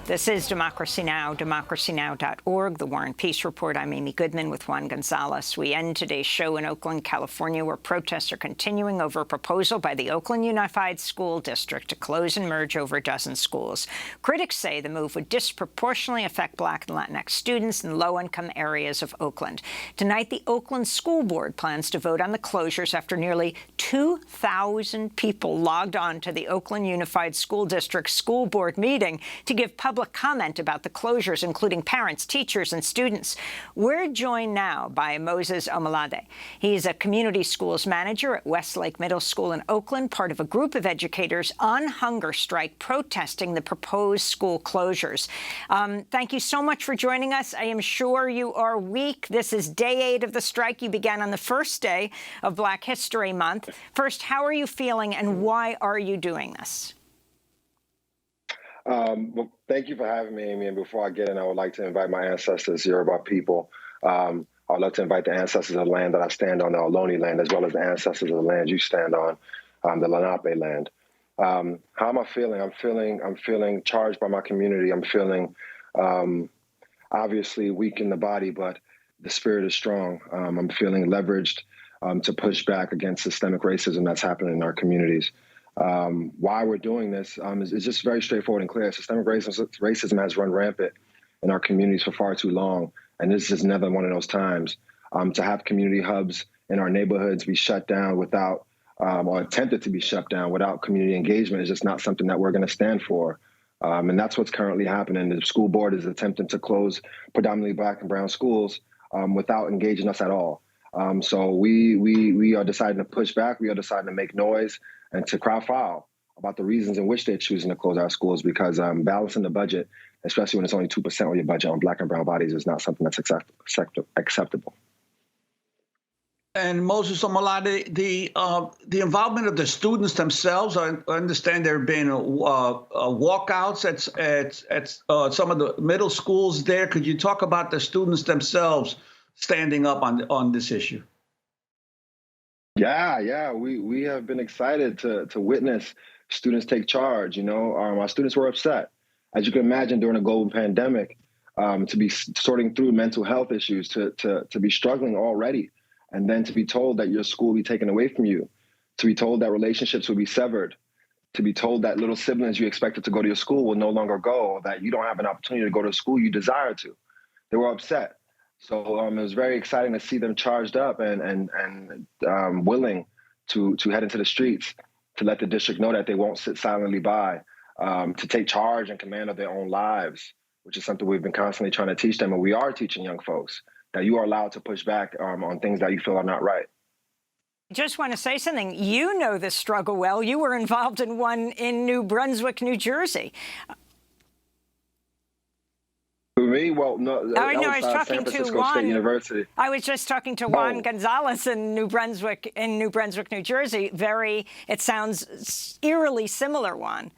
This is Democracy Now!, democracynow.org, The War and Peace Report. I'm Amy Goodman with Juan Gonzalez. We end today's show in Oakland, California, where protests are continuing over a proposal by the Oakland Unified School District to close and merge over a dozen schools. Critics say the move would disproportionately affect Black and Latinx students in low-income areas of Oakland. Tonight, the Oakland School Board plans to vote on the closures after nearly 2,000 people logged on to the Oakland Unified School District School Board meeting to give public comment about the closures, including parents, teachers, and students. We're joined now by Moses Omolade. He's a community schools manager at Westlake Middle School in Oakland, part of a group of educators on hunger strike protesting the proposed school closures. Thank you so much for joining us. I am sure you are weak. This is day 8 of the strike. You began on the first day of Black History Month. First, how are you feeling and why are you doing this? Well, thank you for having me, Amy. And before I get in, I would like to invite my ancestors, Yoruba people. I'd love to invite the ancestors of the land that I stand on, the Olalade land, as well as the ancestors of the land you stand on, the Lenape land. How am I feeling? I'm feeling charged by my community. I'm feeling obviously weak in the body, but the spirit is strong. I'm feeling leveraged to push back against systemic racism that's happening in our communities. Why we're doing this is just very straightforward and clear. Systemic racism has run rampant in our communities for far too long, and this is never one of those times. To have community hubs in our neighborhoods be shut down without, or attempted to be shut down without community engagement is just not something that we're going to stand for. And that's what's currently happening. The school board is attempting to close predominantly Black and brown schools without engaging us at all. So we are deciding to push back. We are deciding to make noise and to crowd file about the reasons in which they're choosing to close our schools, because balancing the budget, especially when it's only 2% of your budget on Black and brown bodies, is not something that's acceptable. And Moses Omolade, the involvement of the students themselves, I understand there have been walkouts at some of the middle schools there. Could you talk about the students themselves standing up on this issue? Yeah, we have been excited to witness students take charge. You know, our students were upset, as you can imagine, during a global pandemic, to be sorting through mental health issues, to be struggling already, and then to be told that your school will be taken away from you, to be told that relationships will be severed, to be told that little siblings you expected to go to your school will no longer go, that you don't have an opportunity to go to a school you desire to. They were upset. So it was very exciting to see them charged up and willing to head into the streets, to let the district know that they won't sit silently by, to take charge and command of their own lives, which is something we've been constantly trying to teach them. And we are teaching young folks that you are allowed to push back on things that you feel are not right. Just want to say something. You know this struggle well. You were involved in one in New Brunswick, New Jersey. For me, well, no. I was talking San Francisco to Juan. State University. I was just talking to Juan Gonzalez in New Brunswick, New Jersey. It sounds eerily similar, Juan.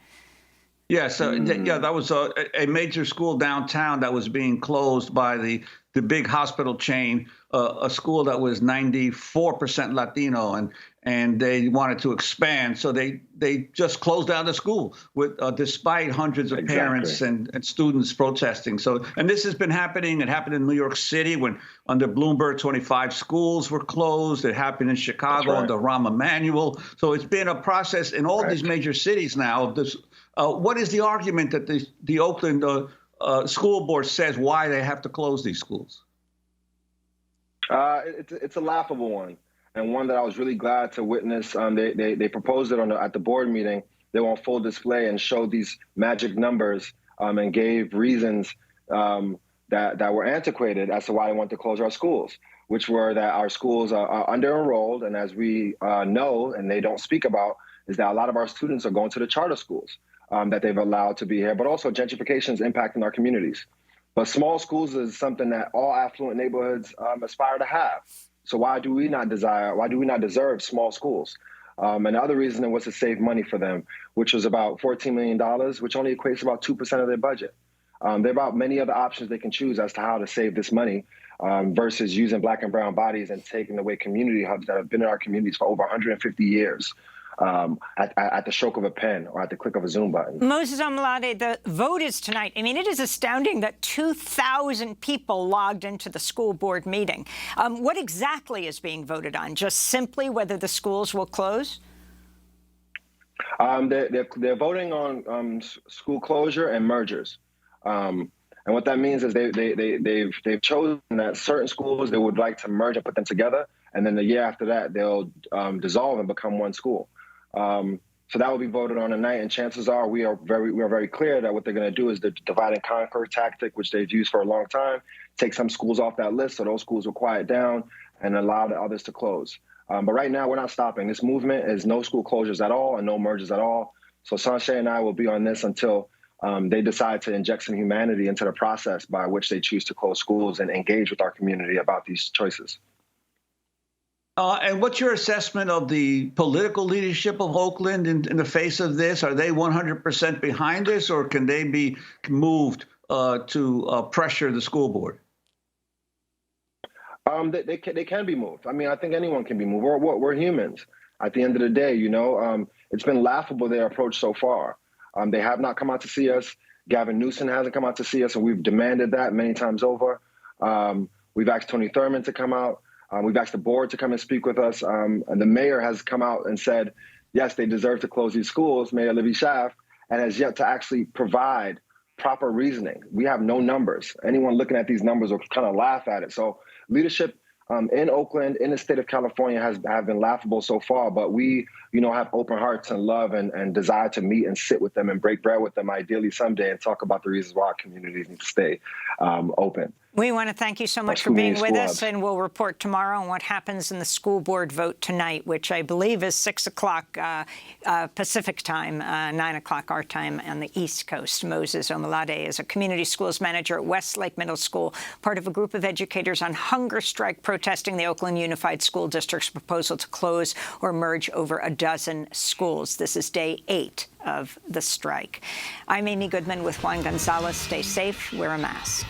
Yeah, so that was a major school downtown that was being closed by the big hospital chain, a school that was 94% Latino, and they wanted to expand, so they just closed down the school despite hundreds of parents and students protesting. So, and this has been happening. It happened in New York City when under Bloomberg 25 schools were closed. It happened in Chicago under Rahm Emanuel. So it's been a process in all these major cities now. What is the argument that the Oakland school board says why they have to close these schools? It's a laughable one, and one that I was really glad to witness. They proposed it at the board meeting. They were on full display and showed these magic numbers and gave reasons that were antiquated as to why they want to close our schools, which were that our schools are under-enrolled, and as we know, and they don't speak about, is that a lot of our students are going to the charter schools that they've allowed to be here, but also gentrification is impacting our communities. But small schools is something that all affluent neighborhoods aspire to have. So why do we not deserve small schools? And the other reason was to save money for them, which was about $14 million, which only equates to about 2% of their budget. There are about many other options they can choose as to how to save this money versus using Black and brown bodies and taking away community hubs that have been in our communities for over 150 years. at the stroke of a pen or at the click of a Zoom button. Moses Omolade, the vote is tonight. I mean, it is astounding that 2,000 people logged into the school board meeting. What exactly is being voted on? Just simply whether the schools will close? They're voting on school closure and mergers. And what that means is they've chosen that certain schools they would like to merge and put them together, and then the year after that they'll dissolve and become one school. So that will be voted on tonight, and chances are we are very clear that what they're going to do is the divide and conquer tactic, which they've used for a long time, take some schools off that list so those schools will quiet down and allow the others to close. But right now we're not stopping. This movement is no school closures at all and no mergers at all. So Sanjay and I will be on this until they decide to inject some humanity into the process by which they choose to close schools and engage with our community about these choices. And what's your assessment of the political leadership of Oakland in the face of this? Are they 100% behind this, or can they be moved to pressure the school board? They can be moved. I mean, I think anyone can be moved. We're humans. At the end of the day, you know, it's been laughable, their approach so far. They have not come out to see us. Gavin Newsom hasn't come out to see us, and we've demanded that many times over. We've asked Tony Thurmond to come out. We've asked the board to come and speak with us. And the mayor has come out and said, yes, they deserve to close these schools, Mayor Libby Schaaf, and has yet to actually provide proper reasoning. We have no numbers. Anyone looking at these numbers will kind of laugh at it. So leadership in Oakland, in the state of California, have been laughable so far, but we, you know, have open hearts and love and desire to meet and sit with them and break bread with them, ideally someday, and talk about the reasons why our communities need to stay open. We want to thank you so much for being with us, and we'll report tomorrow on what happens in the school board vote tonight, which I believe is 6 o'clock Pacific time, 9 o'clock our time on the East Coast. Moses Omolade is a community schools manager at Westlake Middle School, part of a group of educators on hunger strike protesting the Oakland Unified School District's proposal to close or merge over a dozen schools. This is day 8 of the strike. I'm Amy Goodman with Juan Gonzalez. Stay safe, wear a mask.